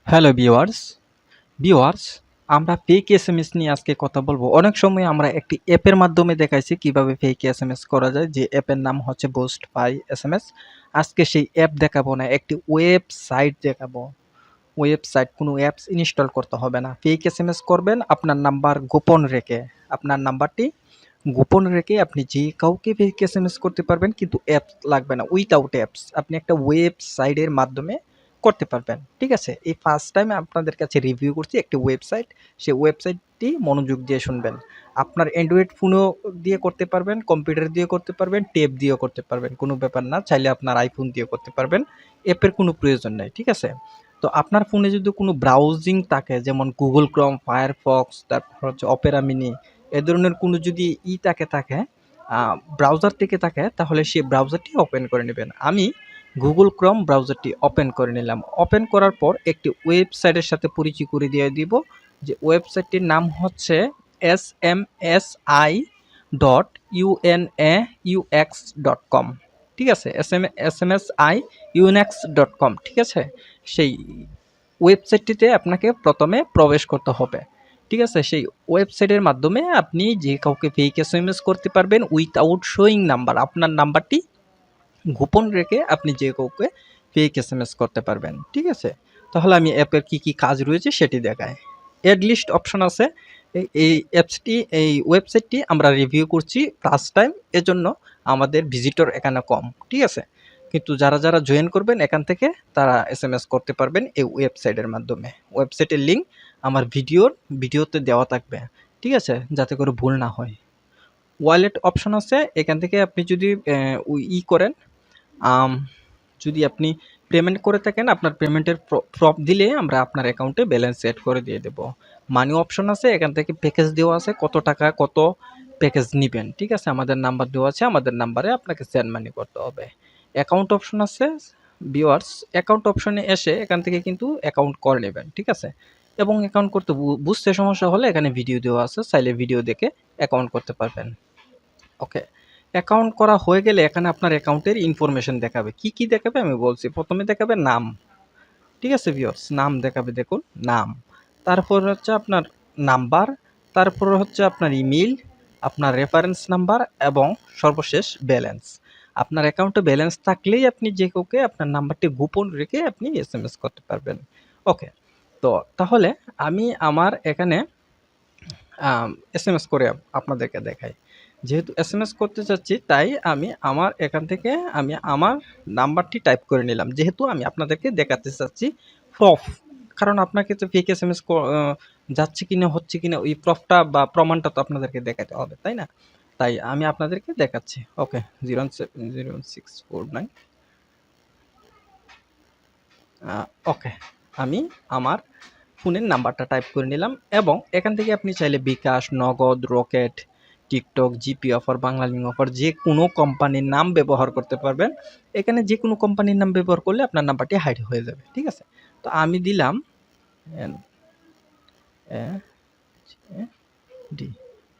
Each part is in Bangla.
হ্যালো ভিউয়ার্স আমরা ফেক এসএমএস নিয়ে আজকে কথা বলবো। অনেক সময় আমরা একটি অ্যাপের মাধ্যমে দেখাইছি কিভাবে ফেক এসএমএস করা যায়, যে অ্যাপের নাম হচ্ছে বোস্ট বাই এসএমএস। আজকে সেই অ্যাপ দেখাবো না, একটি ওয়েবসাইট দেখাবো। ওয়েবসাইট, কোনো অ্যাপস ইনস্টল করতে হবে না। ফেক এসএমএস করবেন আপনার নাম্বার গোপন রেখে, আপনার নাম্বারটি গোপন রেখে আপনি যে কাউকে ফেক এসএমএস করতে পারবেন, কিন্তু অ্যাপস লাগবে না। উইথাউট অ্যাপস আপনি একটা ওয়েবসাইটের মাধ্যমে করতে পারবেন। ঠিক আছে, এই ফার্স্ট টাইম আপনাদের কাছে রিভিউ করছি একটি ওয়েবসাইট। সেই ওয়েবসাইটটি মনোযোগ দিয়ে শুনবেন। আপনার অ্যান্ড্রয়েড ফোনও দিয়ে করতে পারবেন, কম্পিউটার দিয়ে করতে পারবেন, ট্যাব দিয়েও করতে পারবেন, কোনো ব্যাপার না। চাইলে আপনার আইফোন দিয়ে করতে পারবেন, অ্যাপের কোনো প্রয়োজন নেই। ঠিক আছে, তো আপনার ফোনে যদি কোনো ব্রাউজিং থাকে, যেমন গুগল ক্রোম, ফায়ারফক্স, তারপর হচ্ছে অপেরা মিনি, এ ধরনের কোনো যদি থাকে ব্রাউজার থেকে থাকে, তাহলে সেই ব্রাউজারটি ওপেন করে নেবেন। আমি গুগল ক্রোম ব্রাউজারটি ওপেন করে নিলাম। ওপেন করার পর একটি ওয়েবসাইটের সাথে পরিচয় করে দিয়ে দিব, যে ওয়েবসাইটটির নাম হচ্ছে smi.unaux.com। ঠিক আছে, smi.unaux.com। ঠিক আছে, সেই ওয়েবসাইটটিতে আপনাকে প্রথমে প্রবেশ করতে হবে। ঠিক আছে, সেই ওয়েবসাইটের মাধ্যমে আপনি যে কাউকে ফেক এসএমএস করতে পারবেন উইথআউট শোয়িং নাম্বার। আপনার নাম্বারটি গোপন রেখে আপনি যে কাউকে ফেক এসএমএস করতে পারবেন। ঠিক আছে, তাহলে আমি অ্যাপের কি কি কাজ রয়েছে সেটি দেখাই। অ্যাড লিস্ট অপশন আছে। এই অ্যাপসটি, এই ওয়েবসাইটটি আমরা রিভিউ করছি ফার্স্ট টাইম, এজন্য আমাদের ভিজিটর এখানে কম। ঠিক আছে, কিন্তু যারা যারা জয়েন করবেন এখান থেকে তারা এসএমএস করতে পারবেন এই ওয়েবসাইটের মাধ্যমে। ওয়েবসাইটের লিঙ্ক আমার ভিডিওতে দেওয়া থাকবে। ঠিক আছে, যাতে করে ভুল না হয়। ওয়ালেট অপশন আছে, এখান থেকে আপনি যদি করেন, যদি আপনি পেমেন্ট করে থাকেন, আপনার পেমেন্টের প্রপ দিলে আমরা আপনার অ্যাকাউন্টে ব্যালেন্স সেট করে দিয়ে দেব। মানি অপশন আছে, এখান থেকে প্যাকেজ দেওয়া আছে, কত টাকা কত প্যাকেজ নেবেন। ঠিক আছে, আমাদের নাম্বার দেওয়া আছে, আমাদের নাম্বারে আপনাকে সেন্ড মানি করতে হবে। অ্যাকাউন্ট অপশন আছে ভিউয়ার্স, অ্যাকাউন্ট অপশনে এসে এখান থেকে কিন্তু অ্যাকাউন্ট করে নেবেন। ঠিক আছে, এবং অ্যাকাউন্ট করতে বুঝতে সমস্যা হলে এখানে ভিডিও দেওয়া আছে, চাইলে ভিডিও দেখে অ্যাকাউন্ট করতে পারবেন। ওকে, অ্যাকাউন্ট করা হয়ে গেলে এখানে আপনার অ্যাকাউন্টের ইনফরমেশন দেখাবে। কি কি দেখাবে আমি বলছি। প্রথমে দেখাবে নাম। ঠিক আছে ভিউয়ার্স, নাম দেখাবে, দেখুন নাম। তারপর হচ্ছে আপনার নাম্বার, তারপর হচ্ছে আপনার ইমেল, আপনার রেফারেন্স নাম্বার, এবং সর্বশেষ ব্যালেন্স। আপনার অ্যাকাউন্টে ব্যালেন্স থাকলেই আপনি যে কাউকে আপনার নাম্বারটি গোপন রেখে আপনি এসএমএস করতে পারবেন। ওকে, তো তাহলে আমি আমার এখানে এসএমএস করে আপনাদেরকে দেখাই। যেহেতু এসএমএস করতে চাচ্ছি, তাই আমি আমার এখান থেকে আমি আমার নাম্বারটি টাইপ করে নিলাম, যেহেতু আমি আপনাদেরকে দেখাতে চাচ্ছি প্রফ। কারণ আপনাকে তো ফেক এসএমএস যাচ্ছে কিনা হচ্ছে কিনা ওই প্রফটা বা প্রমাণটা তো আপনাদেরকে দেখাতে হবে, তাই না? তাই আমি আপনাদেরকে দেখাচ্ছি। ওকে, 07649। ওকে, আমি আমার ফোনের নাম্বারটা টাইপ করে নিলাম, এবং এখান থেকে আপনি চাইলে বিকাশ, নগদ, rocket, TikTok, GP offer, Banglalink offer, যে কোনো কোম্পানির নাম ব্যবহার করতে পারবেন। এখানে যে কোনো কোম্পানির নাম ব্যবহার করলে আপনার নাম্বারটি হাইড হয়ে যাবে। ঠিক আছে, তো আমি দিলাম ডি।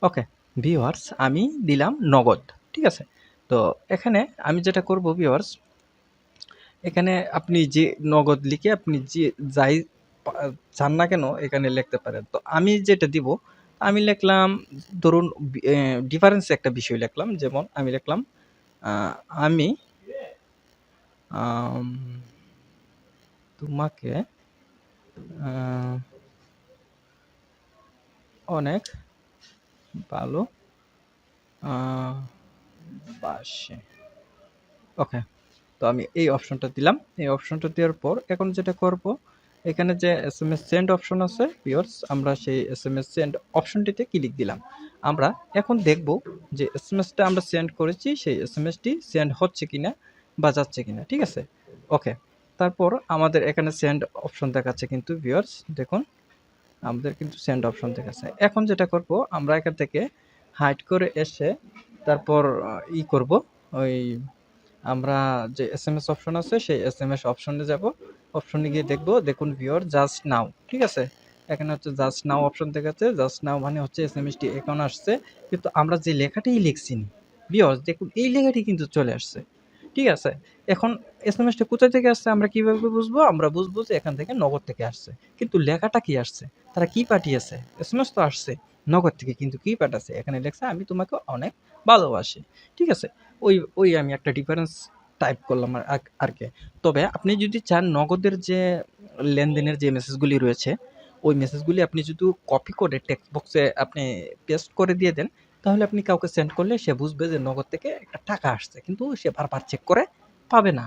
ওকে ভিউয়ার্স, আমি দিলাম নগদ। ঠিক আছে, তো এখানে আমি যেটা করব ভিউয়ার্স, এখানে আপনি যে নগদ লিখে আপনি যে যাই চান না কেন এখানে লিখতে পারেন। তো আমি যেটা দিব, আমি লিখলাম, ধরুন ডিফারেন্স একটা বিষয় লিখলাম, যেমন আমি লিখলাম আমি তোমাকে অনেক ভালো বাসি। ওকে, তো আমি এই অপশনটা দিলাম। এই অপশনটা দেওয়ার পর এখন যেটা করব, এখানে যে এসএমএস সেন্ড অপশন আছে ভিউয়ার্স, আমরা সেই এসএমএস সেন্ড অপশনটিতে ক্লিক দিলাম। আমরা এখন দেখব যে এসএমএসটা আমরা সেন্ড করেছি সেই এসএমএসটি সেন্ড হচ্ছে কিনা বা যাচ্ছে কিনা। ঠিক আছে, ওকে, তারপর আমাদের এখানে সেন্ড অপশন দেখাচ্ছে, কিন্তু ভিউয়ার্স দেখুন আমাদের কিন্তু সেন্ড অপশন দেখাচ্ছে। এখন যেটা করব, আমরা এখান থেকে হাইড করে এসে তারপর করব, ওই আমরা যে এসএমএস অপশন আছে সেই এসএমএস অপশনে যাব। অপশনে গিয়ে দেখব, দেখুন ভিউয়ার জাস্ট নাও। ঠিক আছে, এখানে হচ্ছে জাস্ট নাও অপশন দেখাচ্ছে। জাস্ট নাও মানে হচ্ছে এসএমএসটি এখন আসছে, কিন্তু আমরা যে লেখাটাই লিখছি ভিউয়ার দেখুন এই লেখাটি কিন্তু চলে আসছে। ঠিক আছে? এখন এসএমএসটা কোথা থেকে আসছে আমরা কিভাবে বুঝবো? আমরা বুঝবো যে এখান থেকে নগদ থেকে আসছে। কিন্তু লেখাটা কি আসছে? তারা কি পাঠিয়েছে? এসএমএস তো আসছে নগদ থেকে, কিন্তু কি পাঠাচ্ছে? এখানে লেখছে আমি তোমাকে অনেক ভালোবাসি। ঠিক আছে? ওই আমি একটা ডিফারেন্স টাইপ করলাম আরকি। তবে আপনি যদি চান নগদের যে লেনদেনের যে মেসেজগুলি রয়েছে, ওই মেসেজগুলি আপনি যদি কপি করে টেক্সট বক্সে আপনি পেস্ট করে দিয়ে দেন, তাহলে আপনি কাউকে সেন্ড করলে সে বুঝবে যে নগদ থেকে একটা টাকা আসছে, কিন্তু সে বারবার চেক করে পাবে না।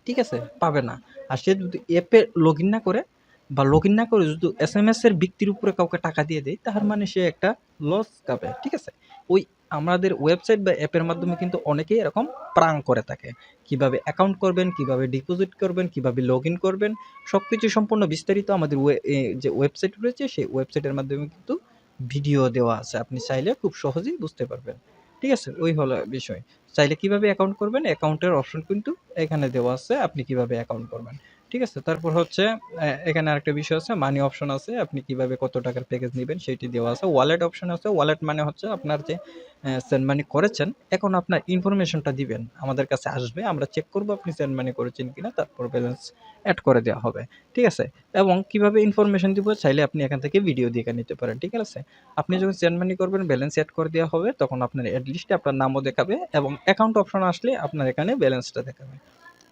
ঠিক আছে? পাবে না। আর সে যদি অ্যাপে লগ ইন না করে বা লগ ইন না করে যদি এস এম এস এর ভিত্তির উপরে কাউকে টাকা দিয়ে দেয়, তাহার মানে সে একটা লস খাবে। ঠিক আছে? ওই আমাদের ওয়েবসাইট বা অ্যাপের মাধ্যমে কিন্তু অনেকেই এরকম প্রাঙ্ক করে থাকে। কিভাবে অ্যাকাউন্ট করবেন, কিভাবে ডিপোজিট করবেন, কিভাবে লগ ইন করবেন, সবকিছু সম্পূর্ণ বিস্তারিত আমাদের যে ওয়েবসাইট রয়েছে সেই ওয়েবসাইটের মাধ্যমে কিন্তু ভিডিও দেওয়া আছে। আপনি চাইলে খুব সহজেই বুঝতে পারবেন। ঠিক আছে? ওই হলো বিষয়। চাইলে কিভাবে অ্যাকাউন্ট করবেন, অ্যাকাউন্টের অপশন কিন্তু এখানে দেওয়া আছে, আপনি কিভাবে অ্যাকাউন্ট করবেন। ঠিক আছে? তারপর হচ্ছে এখানে আরেকটা বিষয় আছে, মানি অপশন আছে, আপনি কিভাবে কত টাকার প্যাকেজ নেবেন সেইটি দেওয়া আছে। ওয়ালেট অপশন আছে। ওয়ালেট মানে হচ্ছে আপনার যে সেন্ড মানি করেছেন, এখন আপনার ইনফরমেশনটা দিবেন, আমাদের কাছে আসবে, আমরা চেক করব আপনি সেন্ড মানি করেছেন কিনা, তারপর ব্যালেন্স অ্যাড করে দেওয়া হবে। ঠিক আছে? এবং কিভাবে ইনফরমেশন দিব চাইলে আপনি এখান থেকে ভিডিও দেখে নিতে পারেন। ঠিক আছে? আপনি যখন সেন্ড মানি করবেন, ব্যালেন্স এড করে দেওয়া হবে, তখন আপনার অ্যাড লিস্টে আপনার নামও দেখাবে এবং অ্যাকাউন্ট অপশন আসলে আপনার এখানে ব্যালেন্সটা দেখাবে।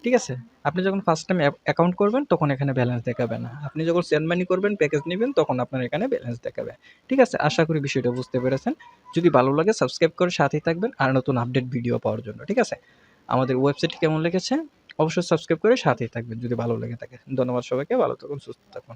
ঠিক আছে? আপনি যখন ফার্স্ট টাইম অ্যাকাউন্ট করবেন তখন এখানে ব্যালেন্স দেখাবে না। আপনি যখন সেন্ড মানি করবেন, প্যাকেজ নিবেন, তখন আপনার এখানে ব্যালেন্স দেখাবে। ঠিক আছে? আশা করি বিষয়টা বুঝতে পেরেছেন। যদি ভালো লাগে সাবস্ক্রাইব করে সাথেই থাকবেন আর নতুন আপডেট ভিডিও পাওয়ার জন্য। ঠিক আছে? আমাদের ওয়েবসাইটটি কেমন লেগেছে? অবশ্যই সাবস্ক্রাইব করে সাথেই থাকবেন যদি ভালো লেগে থাকে। ধন্যবাদ সবাইকে। ভালো থাকুন, সুস্থ থাকুন।